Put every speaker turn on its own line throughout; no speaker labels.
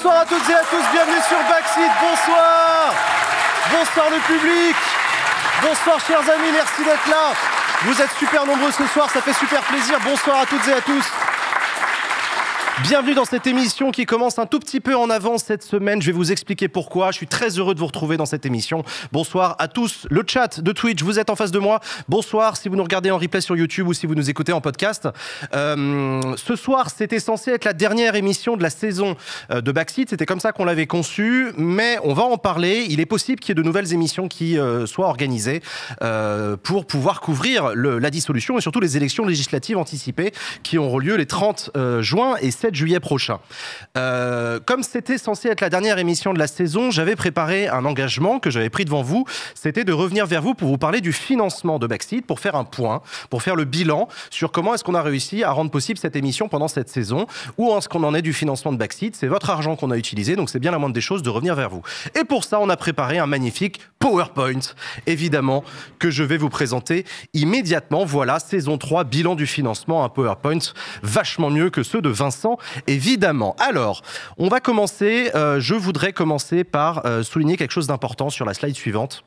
Bonsoir à toutes et à tous, bienvenue sur Backseat, bonsoir. Bonsoir le public. Bonsoir chers amis, merci d'être là. Vous êtes super nombreux ce soir, ça fait super plaisir. Bonsoir à toutes et à tous. Bienvenue dans cette émission qui commence un tout petit peu en avance cette semaine. Je vais vous expliquer pourquoi. Je suis très heureux de vous retrouver dans cette émission. Bonsoir à tous. Le chat de Twitch, vous êtes en face de moi. Bonsoir si vous nous regardez en replay sur YouTube ou si vous nous écoutez en podcast. Ce soir, c'était censé être la dernière émission de la saison de Backseat. C'était comme ça qu'on l'avait conçu, mais on va en parler. Il est possible qu'il y ait de nouvelles émissions qui soient organisées pour pouvoir couvrir la dissolution et surtout les élections législatives anticipées qui auront lieu les 30 juin et 7 juillet prochain. Comme c'était censé être la dernière émission de la saison, j'avais préparé un engagement que j'avais pris devant vous. C'était de revenir vers vous pour vous parler du financement de Backseat, pour faire un point, pour faire le bilan sur comment est-ce qu'on a réussi à rendre possible cette émission pendant cette saison, où est-ce qu'on en est du financement de Backseat. C'est votre argent qu'on a utilisé, donc c'est bien la moindre des choses de revenir vers vous. Et pour ça, on a préparé un magnifique PowerPoint, évidemment, que je vais vous présenter immédiatement. Voilà, saison 3, bilan du financement, un PowerPoint vachement mieux que ceux de Vincent, évidemment. Alors, on va commencer. Je voudrais commencer par souligner quelque chose d'important sur la slide suivante.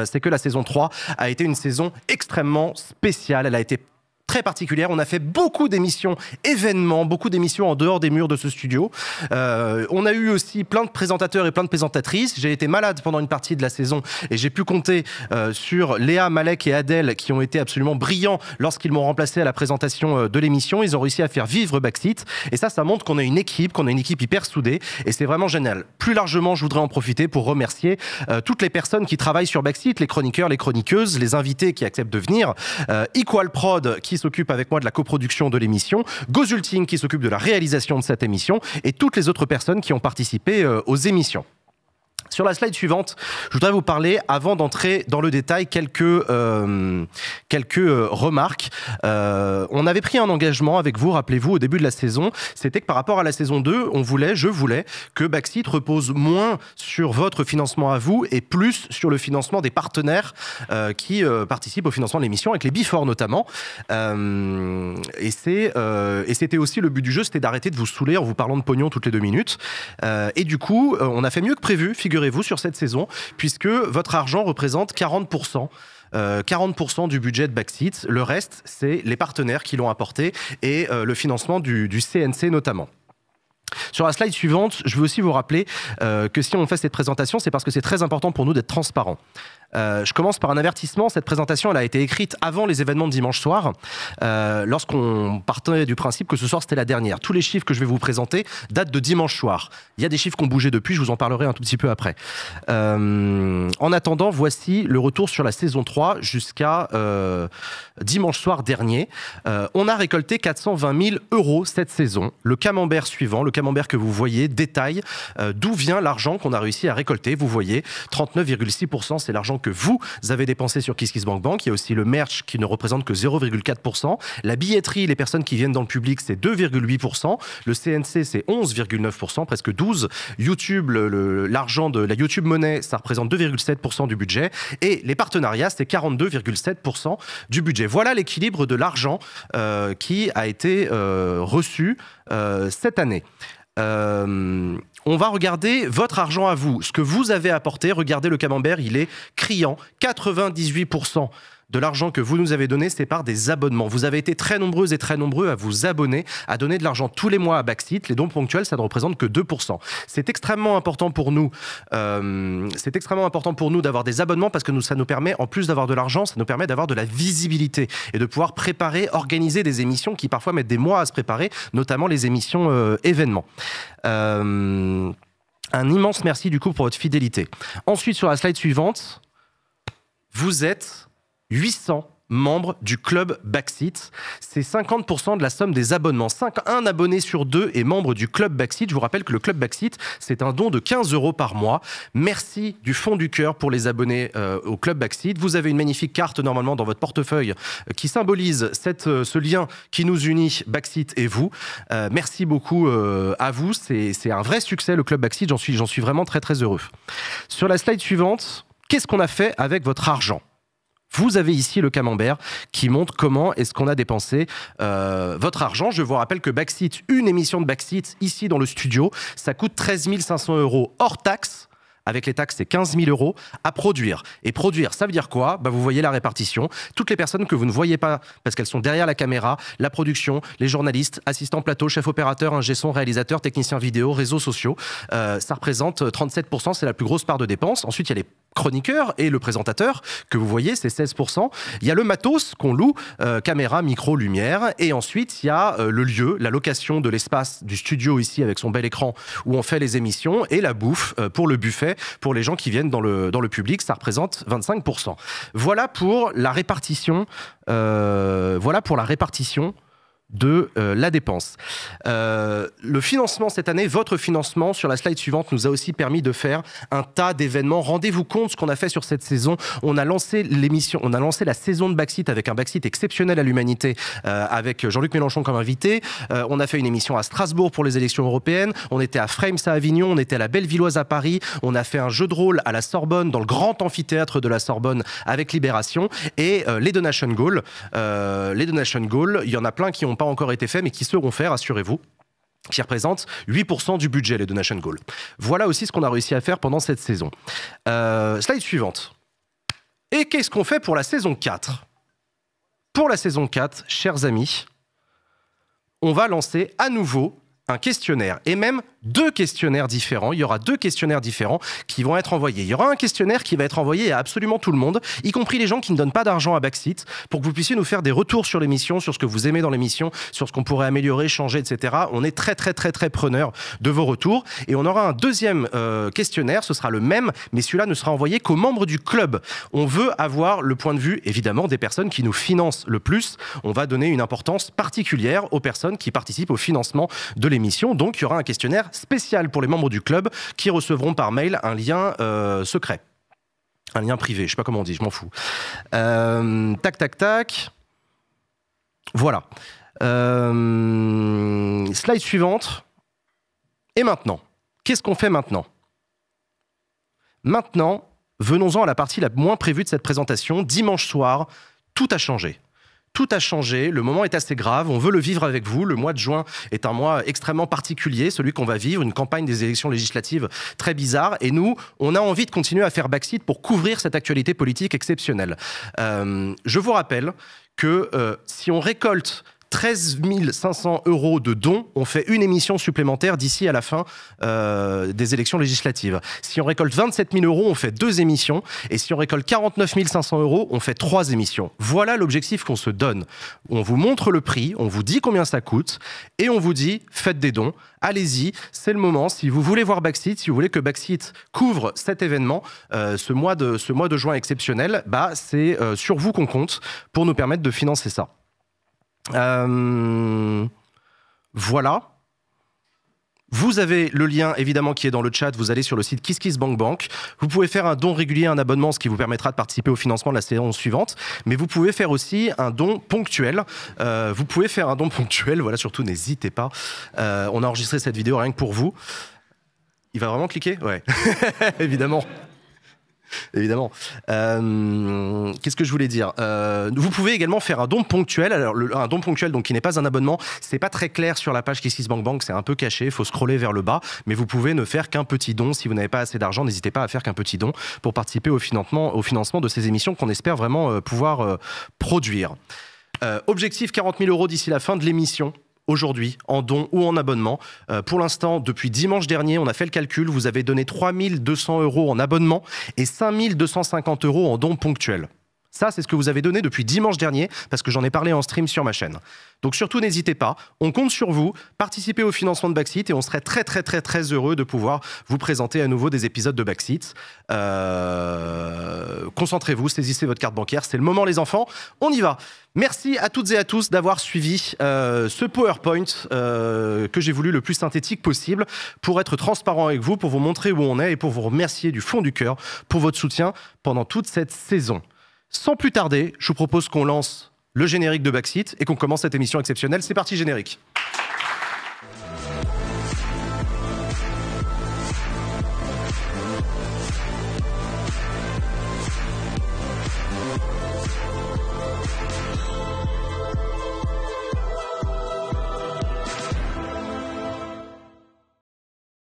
C'est que la saison 3 a été une saison extrêmement spéciale. Elle a été très particulière. On a fait beaucoup d'émissions événements, beaucoup d'émissions en dehors des murs de ce studio. On a eu aussi plein de présentateurs et plein de présentatrices. J'ai été malade pendant une partie de la saison et j'ai pu compter sur Léa, Malek et Adèle qui ont été absolument brillants lorsqu'ils m'ont remplacé à la présentation de l'émission. Ils ont réussi à faire vivre Backseat et ça montre qu'on a une équipe hyper soudée et c'est vraiment génial. Plus largement, je voudrais en profiter pour remercier toutes les personnes qui travaillent sur Backseat, les chroniqueurs, les chroniqueuses, les invités qui acceptent de venir, Equal Prod qui s'occupe avec moi de la coproduction de l'émission, Gozulting qui s'occupe de la réalisation de cette émission et toutes les autres personnes qui ont participé aux émissions. Sur la slide suivante, je voudrais vous parler, avant d'entrer dans le détail, quelques remarques. On avait pris un engagement avec vous, rappelez-vous, au début de la saison, c'était que par rapport à la saison 2, je voulais que Backseat repose moins sur votre financement à vous et plus sur le financement des partenaires qui participent au financement de l'émission, avec les Before notamment. Et c'était aussi le but du jeu, c'était d'arrêter de vous saouler en vous parlant de pognon toutes les 2 minutes. Et du coup, on a fait mieux que prévu, figurez-vous, sur cette saison, puisque votre argent représente 40%. 40% du budget de Backseat. Le reste, c'est les partenaires qui l'ont apporté et le financement du CNC notamment. Sur la slide suivante, je veux aussi vous rappeler que si on fait cette présentation, c'est parce que c'est très important pour nous d'être transparent. Je commence par un avertissement. Cette présentation, elle a été écrite avant les événements de dimanche soir, lorsqu'on partait du principe que ce soir, c'était la dernière. Tous les chiffres que je vais vous présenter datent de dimanche soir. Il y a des chiffres qui ont bougé depuis, je vous en parlerai un tout petit peu après. En attendant, voici le retour sur la saison 3 jusqu'à dimanche soir dernier. On a récolté 420 000 € cette saison. Le camembert suivant, le camembert que vous voyez, détaille d'où vient l'argent qu'on a réussi à récolter. Vous voyez, 39,6%, c'est l'argent que vous avez dépensé sur KissKissBankBank. Il y a aussi le merch qui ne représente que 0,4%. La billetterie, les personnes qui viennent dans le public, c'est 2,8%. Le CNC, c'est 11,9%, presque 12%. YouTube, l'argent de la YouTube Money, ça représente 2,7% du budget. Et les partenariats, c'est 42,7% du budget. Voilà l'équilibre de l'argent qui a été reçu cette année. On va regarder votre argent à vous, ce que vous avez apporté. Regardez le camembert, il est criant. 98% de l'argent que vous nous avez donné, c'est par des abonnements. Vous avez été très nombreuses et très nombreux à vous abonner, à donner de l'argent tous les mois à Backseat. Les dons ponctuels, ça ne représente que 2%. C'est extrêmement important pour nous. C'est extrêmement important pour nous d'avoir des abonnements parce que ça nous permet, en plus d'avoir de l'argent, ça nous permet d'avoir de la visibilité et de pouvoir préparer, organiser des émissions qui parfois mettent des mois à se préparer, notamment les émissions événements. Un immense merci du coup pour votre fidélité. Ensuite, sur la slide suivante, vous êtes 800 membres du club Backseat. C'est 50% de la somme des abonnements. Un abonné sur 2 est membre du club Backseat. Je vous rappelle que le club Backseat, c'est un don de 15 € par mois. Merci du fond du cœur pour les abonnés au club Backseat. Vous avez une magnifique carte normalement dans votre portefeuille qui symbolise ce lien qui nous unit, Backseat et vous. Merci beaucoup à vous. C'est un vrai succès le club Backseat. J'en suis vraiment très très heureux. Sur la slide suivante, qu'est-ce qu'on a fait avec votre argent ? Vous avez ici le camembert qui montre comment est-ce qu'on a dépensé votre argent. Je vous rappelle que Backseat, une émission de Backseat ici dans le studio, ça coûte 13 500 € hors taxes. Avec les taxes, c'est 15 000 € à produire. Et produire, ça veut dire quoi? Vous voyez la répartition. Toutes les personnes que vous ne voyez pas, parce qu'elles sont derrière la caméra, la production, les journalistes, assistants plateau, chef opérateur, ingé son, réalisateur, technicien vidéo, réseaux sociaux, ça représente 37%, c'est la plus grosse part de dépenses. Ensuite, il y a les chroniqueurs et le présentateur, que vous voyez, c'est 16%. Il y a le matos qu'on loue, caméra, micro, lumière. Et ensuite, il y a le lieu, la location de l'espace du studio ici, avec son bel écran, où on fait les émissions, et la bouffe pour le buffet, pour les gens qui viennent dans le public, ça représente 25%. Voilà pour la répartition. De la dépense. Le financement cette année, votre financement sur la slide suivante nous a aussi permis de faire un tas d'événements. Rendez-vous compte ce qu'on a fait sur cette saison. On a lancé l'émission, on a lancé la saison de Backseat avec un Backseat exceptionnel à l'humanité avec Jean-Luc Mélenchon comme invité. On a fait une émission à Strasbourg pour les élections européennes. On était à Frames à Avignon, on était à la Bellevilloise à Paris. On a fait un jeu de rôle à la Sorbonne, dans le grand amphithéâtre de la Sorbonne avec Libération et les Donation Goal. Les Donation Goal, il y en a plein qui n'ont pas encore été faits, mais qui seront faits, rassurez-vous, qui représentent 8% du budget, les Donation Goal. Voilà aussi ce qu'on a réussi à faire pendant cette saison. Slide suivante. Et qu'est-ce qu'on fait pour la saison 4? Pour la saison 4, chers amis, on va lancer à nouveau un questionnaire, et même 2 questionnaires différents. Il y aura 2 questionnaires différents qui vont être envoyés. Il y aura un questionnaire qui va être envoyé à absolument tout le monde, y compris les gens qui ne donnent pas d'argent à Backseat, pour que vous puissiez nous faire des retours sur l'émission, sur ce que vous aimez dans l'émission, sur ce qu'on pourrait améliorer, changer, etc. On est très preneurs de vos retours. Et on aura un deuxième questionnaire, ce sera le même, mais celui-là ne sera envoyé qu'aux membres du club. On veut avoir le point de vue, évidemment, des personnes qui nous financent le plus. On va donner une importance particulière aux personnes qui participent au financement de l'émission. Donc, il y aura un questionnaire spécial pour les membres du club qui recevront par mail un lien secret. Un lien privé, je ne sais pas comment on dit, je m'en fous. Tac. Voilà. Slide suivante. Et maintenant, qu'est-ce qu'on fait maintenant? Maintenant, venons-en à la partie la moins prévue de cette présentation. Dimanche soir, tout a changé. Tout a changé, le moment est assez grave, on veut le vivre avec vous. Le mois de juin est un mois extrêmement particulier, celui qu'on va vivre, une campagne des élections législatives très bizarre. Et nous, on a envie de continuer à faire Backseat pour couvrir cette actualité politique exceptionnelle. Je vous rappelle que si on récolte 13 500 € de dons, on fait une émission supplémentaire d'ici à la fin des élections législatives. Si on récolte 27 000 €, on fait 2 émissions. Et si on récolte 49 500 €, on fait 3 émissions. Voilà l'objectif qu'on se donne. On vous montre le prix, on vous dit combien ça coûte, et on vous dit, faites des dons. Allez-y, c'est le moment. Si vous voulez voir Backseat, si vous voulez que Backseat couvre cet événement, ce mois de juin exceptionnel, c'est sur vous qu'on compte pour nous permettre de financer ça. Voilà. Vous avez le lien évidemment qui est dans le chat, vous allez sur le site KissKissBankBank. Vous pouvez faire un don régulier, un abonnement, ce qui vous permettra de participer au financement de la saison suivante. Mais vous pouvez faire aussi un don ponctuel. Voilà, surtout n'hésitez pas. On a enregistré cette vidéo rien que pour vous. Il va vraiment cliquer? Ouais, évidemment. Évidemment. Qu'est-ce que je voulais dire? Vous pouvez également faire un don ponctuel. Alors, un don ponctuel, donc qui n'est pas un abonnement, c'est pas très clair sur la page KissKissBankBank, c'est un peu caché, il faut scroller vers le bas, mais vous pouvez ne faire qu'un petit don. Si vous n'avez pas assez d'argent, n'hésitez pas à faire qu'un petit don pour participer au financement de ces émissions qu'on espère vraiment pouvoir produire. Objectif 40 000 € d'ici la fin de l'émission. Aujourd'hui, en don ou en abonnement. Pour l'instant, depuis dimanche dernier, on a fait le calcul, vous avez donné 3 200 € en abonnement et 5 250 € en don ponctuel. Ça, c'est ce que vous avez donné depuis dimanche dernier, parce que j'en ai parlé en stream sur ma chaîne. Donc surtout, n'hésitez pas, on compte sur vous, participez au financement de Backseat et on serait très heureux de pouvoir vous présenter à nouveau des épisodes de Backseat. Concentrez-vous, saisissez votre carte bancaire, c'est le moment les enfants, on y va. Merci à toutes et à tous d'avoir suivi ce PowerPoint que j'ai voulu le plus synthétique possible pour être transparent avec vous, pour vous montrer où on est et pour vous remercier du fond du cœur pour votre soutien pendant toute cette saison. Sans plus tarder, je vous propose qu'on lance le générique de Backseat et qu'on commence cette émission exceptionnelle. C'est parti, générique.